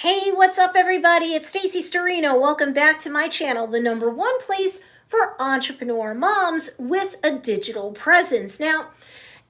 Hey, what's up everybody? It's Stacy Storino. Welcome back to my channel, the number one place for entrepreneur moms with a digital presence. Now,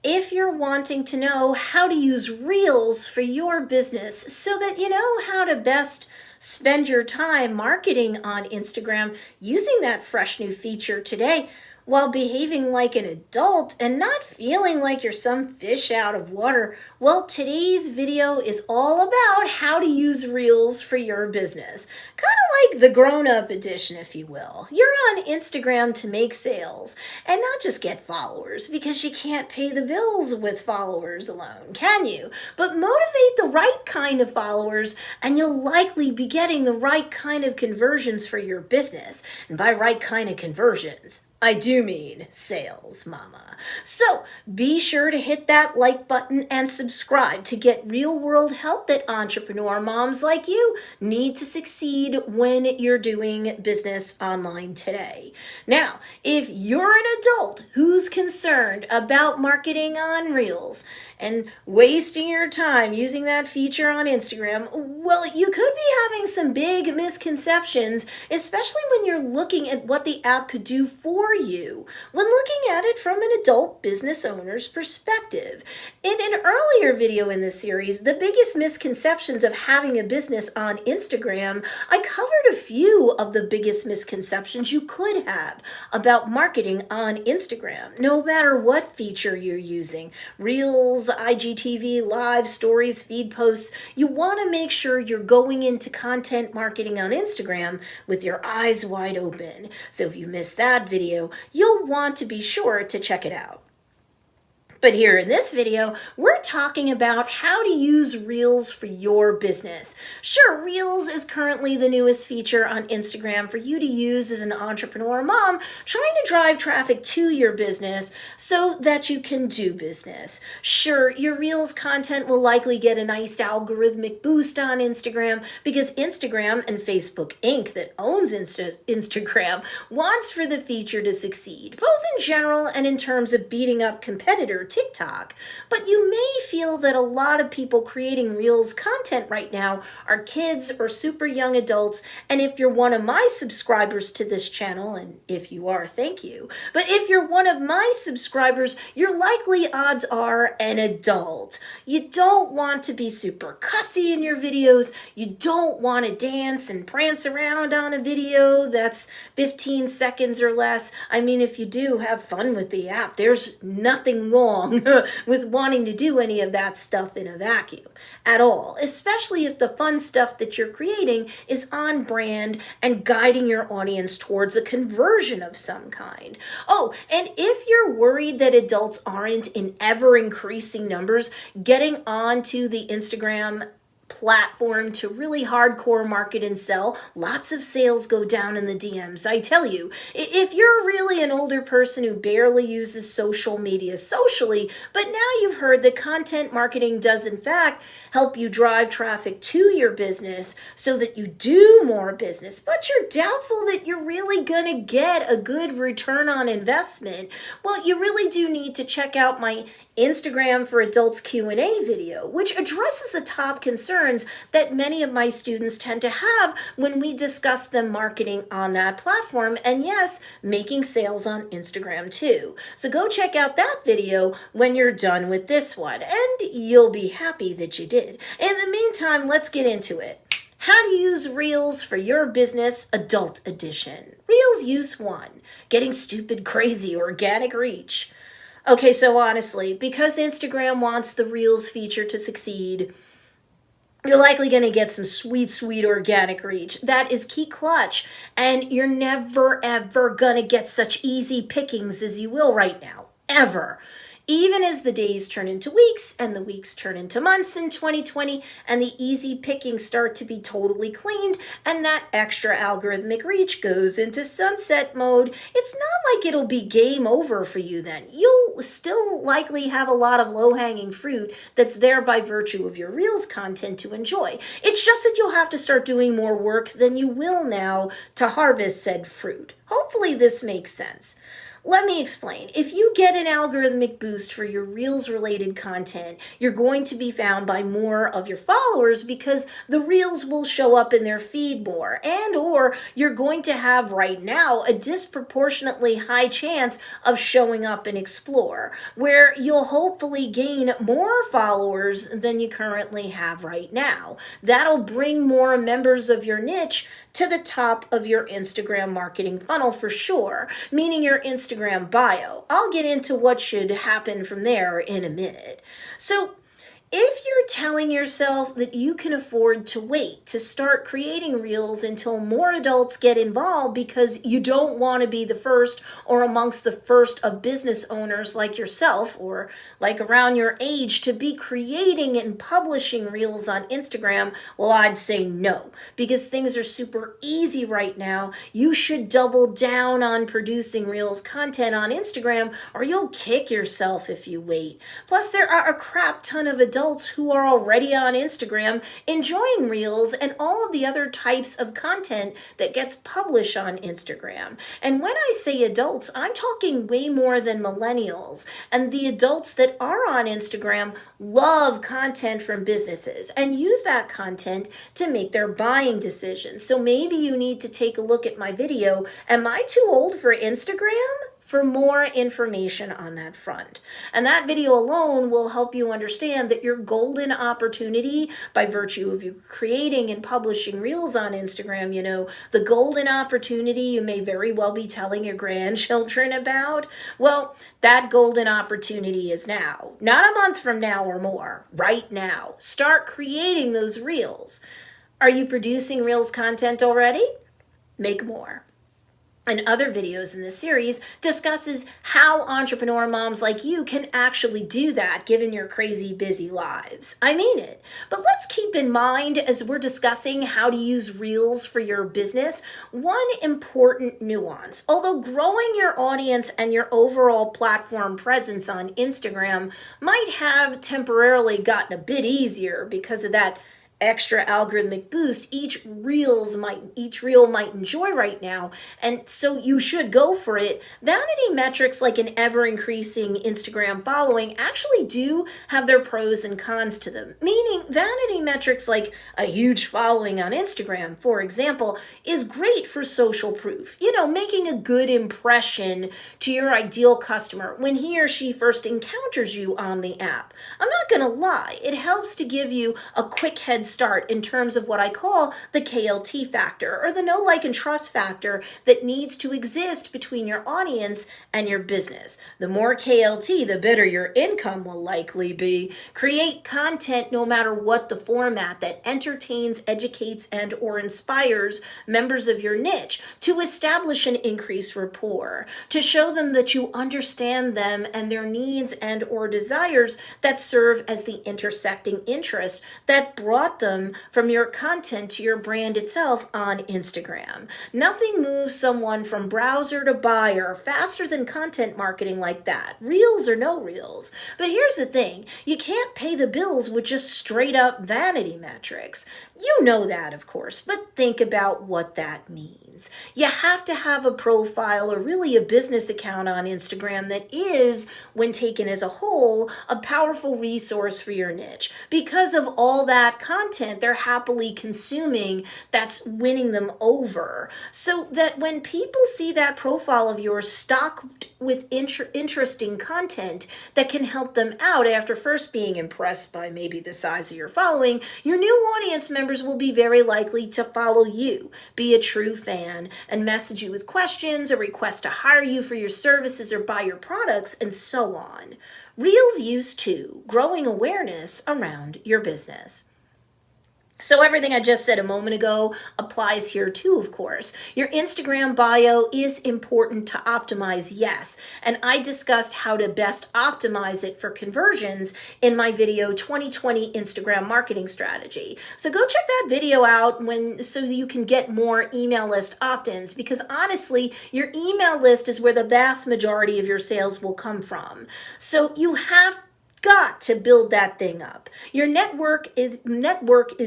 if you're wanting to know how to use Reels for your business so that you know how to best spend your time marketing on Instagram using that fresh new feature today, while behaving like an adult and not feeling like you're some fish out of water, well, today's video is all about how to use Reels for your business. Kind of like the grown-up edition, if you will. You're on Instagram to make sales and not just get followers, because you can't pay the bills with followers alone, can you? But motivate the right kind of followers and you'll likely be getting the right kind of conversions for your business. And by right kind of conversions, I do mean sales, mama. So be sure to hit that like button and subscribe to get real world help that entrepreneur moms like you need to succeed when you're doing business online today. Now, if you're an adult who's concerned about marketing on Reels and wasting your time using that feature on Instagram, well, you could be having some big misconceptions, especially when you're looking at what the app could do for you when looking at it from an adult business owner's perspective. In an earlier video in this series, the biggest misconceptions of having a business on Instagram, I covered a few of the biggest misconceptions you could have about marketing on Instagram, no matter what feature you're using. Reels, IGTV, live stories, feed posts. You want to make sure you're going into content marketing on Instagram with your eyes wide open. So if you missed that video, you'll want to be sure to check it out. But here in this video, we're talking about how to use Reels for your business. Sure, Reels is currently the newest feature on Instagram for you to use as an entrepreneur mom trying to drive traffic to your business so that you can do business. Sure, your Reels content will likely get a nice algorithmic boost on Instagram because Instagram and Facebook Inc. that owns Instagram wants for the feature to succeed, both in general and in terms of beating up competitor TikTok. But you may feel that a lot of people creating Reels content right now are kids or super young adults, and if you're one of my subscribers to this channel, and if you are, thank you, but if you're one of my subscribers, you're likely, odds are, an adult. You don't want to be super cussy in your videos. You don't want to dance and prance around on a video that's 15 seconds or less. I mean, if you do, have fun with the app. There's nothing wrong with wanting to do any of that stuff in a vacuum at all, especially if the fun stuff that you're creating is on brand and guiding your audience towards a conversion of some kind. Oh, and if you're worried that adults aren't in ever increasing numbers getting onto the Instagram platform to really hardcore market and sell, lots of sales go down in the DMs. I tell you, if you're really an older person who barely uses social media socially, but now you've heard that content marketing does in fact help you drive traffic to your business so that you do more business, but you're doubtful that you're really going to get a good return on investment, well, you really do need to check out my Instagram for Adults Q&A video, which addresses the top concerns that many of my students tend to have when we discuss them marketing on that platform, and yes, making sales on Instagram too. So go check out that video when you're done with this one, and you'll be happy that you did. In the meantime, let's get into it. How to use Reels for your business, Adult Edition. Reels Use 1, Getting Stupid Crazy Organic Reach. Okay, so honestly, because Instagram wants the Reels feature to succeed, you're likely going to get some sweet organic reach. That is key clutch, and you're never, ever going to get such easy pickings as you will right now, ever. Even as the days turn into weeks and the weeks turn into months in 2020 and the easy pickings start to be totally cleaned and that extra algorithmic reach goes into sunset mode, it's not like it'll be game over for you then. You'll still likely have a lot of low-hanging fruit that's there by virtue of your Reels content to enjoy. It's just that you'll have to start doing more work than you will now to harvest said fruit. Hopefully this makes sense. Let me explain. If you get an algorithmic boost for your Reels related content, you're going to be found by more of your followers because the Reels will show up in their feed more, and or you're going to have right now a disproportionately high chance of showing up in Explore, where you'll hopefully gain more followers than you currently have right now. That'll bring more members of your niche to the top of your Instagram marketing funnel for sure, meaning your Instagram bio. I'll get into what should happen from there in a minute. So, if you're telling yourself that you can afford to wait to start creating Reels until more adults get involved because you don't want to be the first or amongst the first of business owners like yourself or like around your age to be creating and publishing Reels on Instagram, well, I'd say no, because things are super easy right now. You should double down on producing Reels content on Instagram or you'll kick yourself if you wait. Plus, there are a crap ton of adults who are already on Instagram enjoying Reels and all of the other types of content that gets published on Instagram. And when I say adults, I'm talking way more than millennials. And the adults that are on Instagram love content from businesses and use that content to make their buying decisions. So maybe you need to take a look at my video, Am I Too Old for Instagram? For more information on that front. And that video alone will help you understand that your golden opportunity by virtue of you creating and publishing Reels on Instagram, the golden opportunity you may very well be telling your grandchildren about, well, that golden opportunity is now, not a month from now or more, right now. Start creating those Reels. Are you producing Reels content already? Make more. And other videos in this series discusses how entrepreneur moms like you can actually do that given your crazy busy lives. I mean it. But let's keep in mind as we're discussing how to use Reels for your business, one important nuance. Although growing your audience and your overall platform presence on Instagram might have temporarily gotten a bit easier because of that extra algorithmic boost each reel might enjoy right now, and so you should go for it. Vanity metrics like an ever-increasing Instagram following actually do have their pros and cons to them, meaning vanity metrics like a huge following on Instagram, for example, is great for social proof, making a good impression to your ideal customer when he or she first encounters you on the app. I'm not gonna lie, it helps to give you a quick head start in terms of what I call the KLT factor, or the know, like, and trust factor that needs to exist between your audience and your business. The more KLT, the better your income will likely be. Create content no matter what the format that entertains, educates, and or inspires members of your niche to establish an increased rapport, to show them that you understand them and their needs and or desires that serve as the intersecting interest that brought them from your content to your brand itself on Instagram. Nothing moves someone from browser to buyer faster than content marketing like that, Reels or no Reels. But here's the thing, you can't pay the bills with just straight up vanity metrics. You know that, of course, but think about what that means. You have to have a profile or really a business account on Instagram that is, when taken as a whole, a powerful resource for your niche because of all that content they're happily consuming that's winning them over. So that when people see that profile of yours stocked with interesting content that can help them out after first being impressed by maybe the size of your following, your new audience members will be very likely to follow you, be a true fan, and message you with questions or request to hire you for your services or buy your products, and so on. Reels use to growing awareness around your business. So everything I just said a moment ago applies here too, of course. Your Instagram bio is important to optimize, yes, and I discussed how to best optimize it for conversions in my video 2020 Instagram marketing strategy. So go check that video out so you can get more email list opt-ins, because honestly, your email list is where the vast majority of your sales will come from. So you have got to build that thing up. Your network is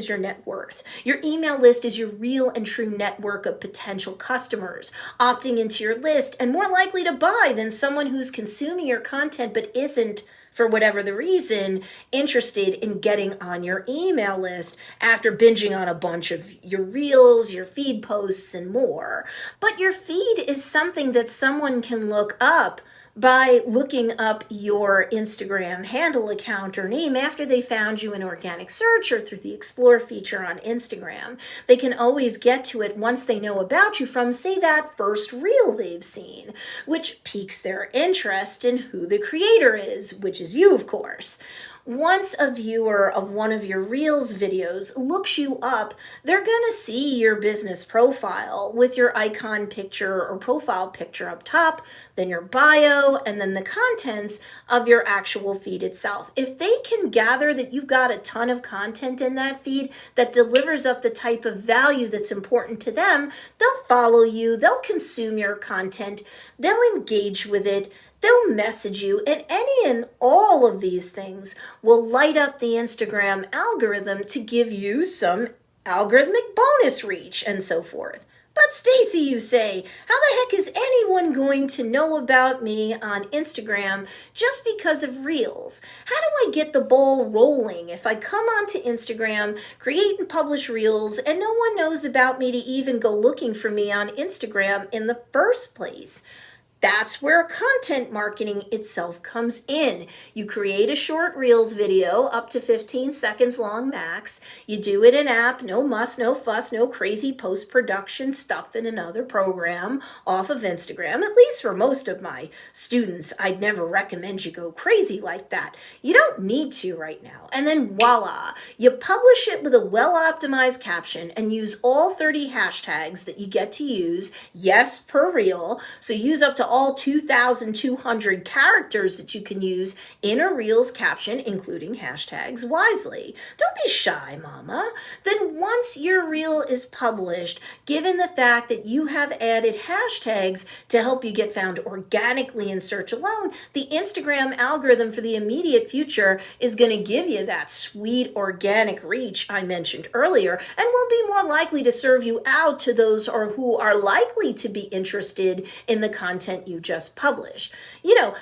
your net worth. Your email list is your real and true network of potential customers, opting into your list and more likely to buy than someone who's consuming your content but isn't, for whatever the reason, interested in getting on your email list after binging on a bunch of your reels, your feed posts, and more. But your feed is something that someone can look up by looking up your Instagram handle, account, or name after they found you in organic search or through the Explore feature on Instagram. They can always get to it once they know about you from, say, that first reel they've seen, which piques their interest in who the creator is, which is you, of course. Once a viewer of one of your Reels videos looks you up, they're going to see your business profile with your icon picture or profile picture up top, then your bio, and then the contents of your actual feed itself. If they can gather that you've got a ton of content in that feed that delivers up the type of value that's important to them, they'll follow you, they'll consume your content, they'll engage with it, they'll message you, and any and all of these things will light up the Instagram algorithm to give you some algorithmic bonus reach and so forth. But Stacy, you say, how the heck is anyone going to know about me on Instagram just because of Reels? How do I get the ball rolling if I come onto Instagram, create and publish Reels, and no one knows about me to even go looking for me on Instagram in the first place? That's where content marketing itself comes in. You create a short Reels video, up to 15 seconds long max. You do it in app, no muss, no fuss, no crazy post-production stuff in another program off of Instagram. At least for most of my students, I'd never recommend you go crazy like that. You don't need to right now. And then voila, you publish it with a well-optimized caption and use all 30 hashtags that you get to use, yes, per reel. So use up to all 2,200 characters that you can use in a Reels caption, including hashtags, wisely. Don't be shy, mama. Then once your Reel is published, given the fact that you have added hashtags to help you get found organically in search alone, the Instagram algorithm for the immediate future is going to give you that sweet organic reach I mentioned earlier, and will be more likely to serve you out to those who are likely to be interested in the content you just published.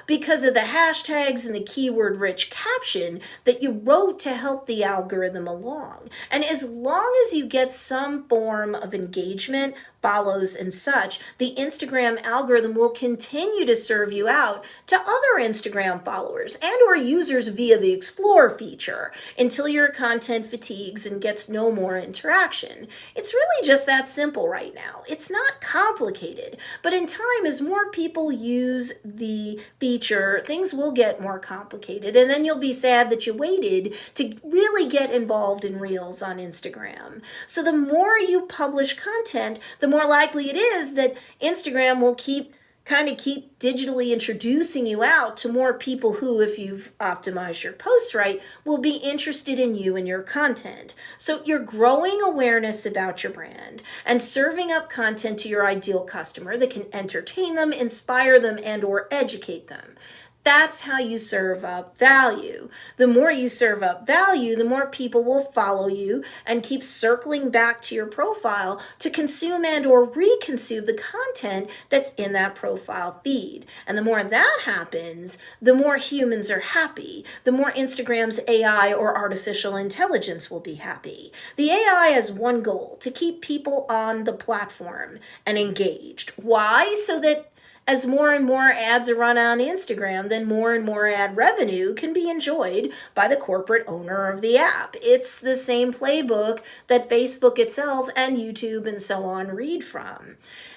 Because of the hashtags and the keyword rich caption that you wrote to help the algorithm along. And as long as you get some form of engagement, follows, and such, the Instagram algorithm will continue to serve you out to other Instagram followers and or users via the Explore feature until your content fatigues and gets no more interaction. It's really just that simple right now. It's not complicated, but in time, as more people use the feature, things will get more complicated, and then you'll be sad that you waited to really get involved in Reels on Instagram. So the more you publish content, the more likely it is that Instagram will keep digitally introducing you out to more people who, if you've optimized your posts right, will be interested in you and your content. So you're growing awareness about your brand and serving up content to your ideal customer that can entertain them, inspire them, and or educate them. That's how you serve up value. The more you serve up value, the more people will follow you and keep circling back to your profile to consume and or reconsume the content that's in that profile feed. And the more that happens, the more humans are happy. The more Instagram's AI or artificial intelligence will be happy. The AI has one goal: to keep people on the platform and engaged. Why? So that as more and more ads are run on Instagram, then more and more ad revenue can be enjoyed by the corporate owner of the app. It's the same playbook that Facebook itself and YouTube and so on read from.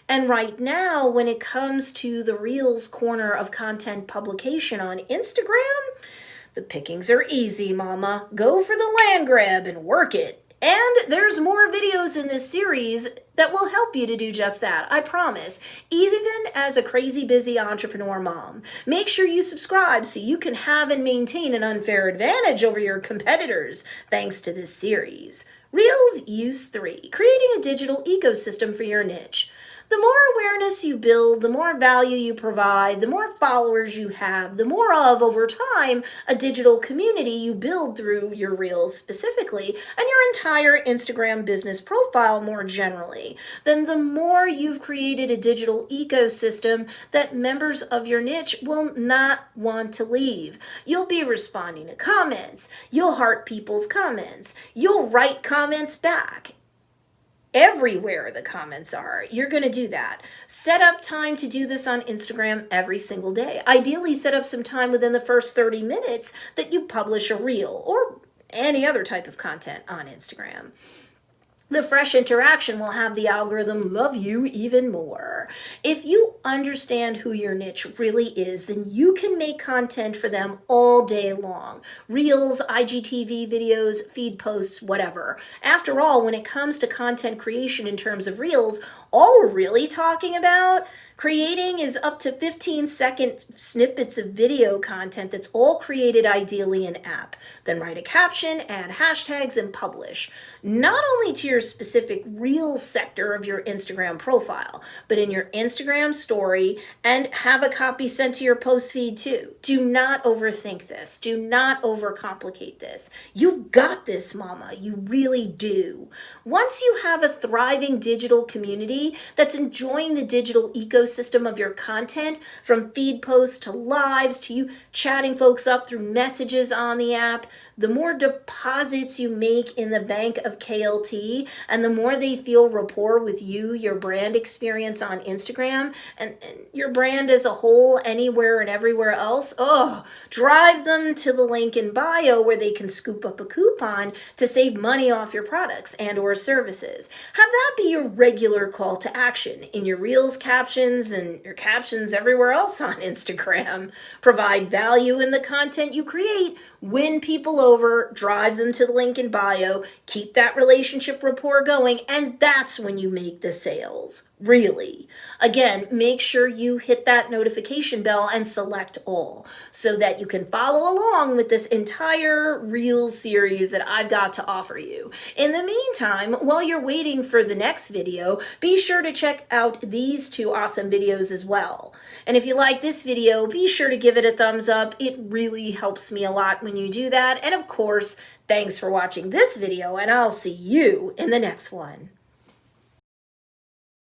And right now, when it comes to the Reels corner of content publication on Instagram, the pickings are easy, mama. Go for the land grab and work it. And there's more videos in this series that will help you to do just that, I promise. Even as a crazy busy entrepreneur mom, make sure you subscribe so you can have and maintain an unfair advantage over your competitors thanks to this series. Reels Use 3, creating a digital ecosystem for your niche. The more awareness you build, the more value you provide, the more followers you have, the more of, over time, a digital community you build through your Reels specifically, and your entire Instagram business profile more generally, then the more you've created a digital ecosystem that members of your niche will not want to leave. You'll be responding to comments. You'll heart people's comments. You'll write comments back. Everywhere the comments are, you're going to do that. Set up time to do this on Instagram every single day. Ideally, set up some time within the first 30 minutes that you publish a reel or any other type of content on Instagram. The fresh interaction will have the algorithm love you even more. If you understand who your niche really is, then you can make content for them all day long. Reels, IGTV videos, feed posts, whatever. After all, when it comes to content creation in terms of Reels, all we're really talking about creating is up to 15-second snippets of video content that's all created ideally in app. Then write a caption, add hashtags, and publish. Not only to your specific Reels sector of your Instagram profile, but in your Instagram story, and have a copy sent to your post feed too. Do not overthink this. Do not overcomplicate this. You've got this, mama. You really do. Once you have a thriving digital community that's enjoying the digital ecosystem of your content, from feed posts to lives to you chatting folks up through messages on the app, the more deposits you make in the bank of KLT, and the more they feel rapport with you, your brand experience on Instagram, and your brand as a whole anywhere and everywhere else, drive them to the link in bio where they can scoop up a coupon to save money off your products and or services. Have that be your regular call to action in your Reels captions and your captions everywhere else on Instagram. Provide value in the content you create, win people over, drive them to the link in bio, keep that relationship rapport going, and that's when you make the sales. Really. Again, make sure you hit that notification bell and select all so that you can follow along with this entire Reels series that I've got to offer you. In the meantime, while you're waiting for the next video, be sure to check out these two awesome videos as well. And if you like this video, be sure to give it a thumbs up. It really helps me a lot when you do that. And of course, thanks for watching this video, and I'll see you in the next one.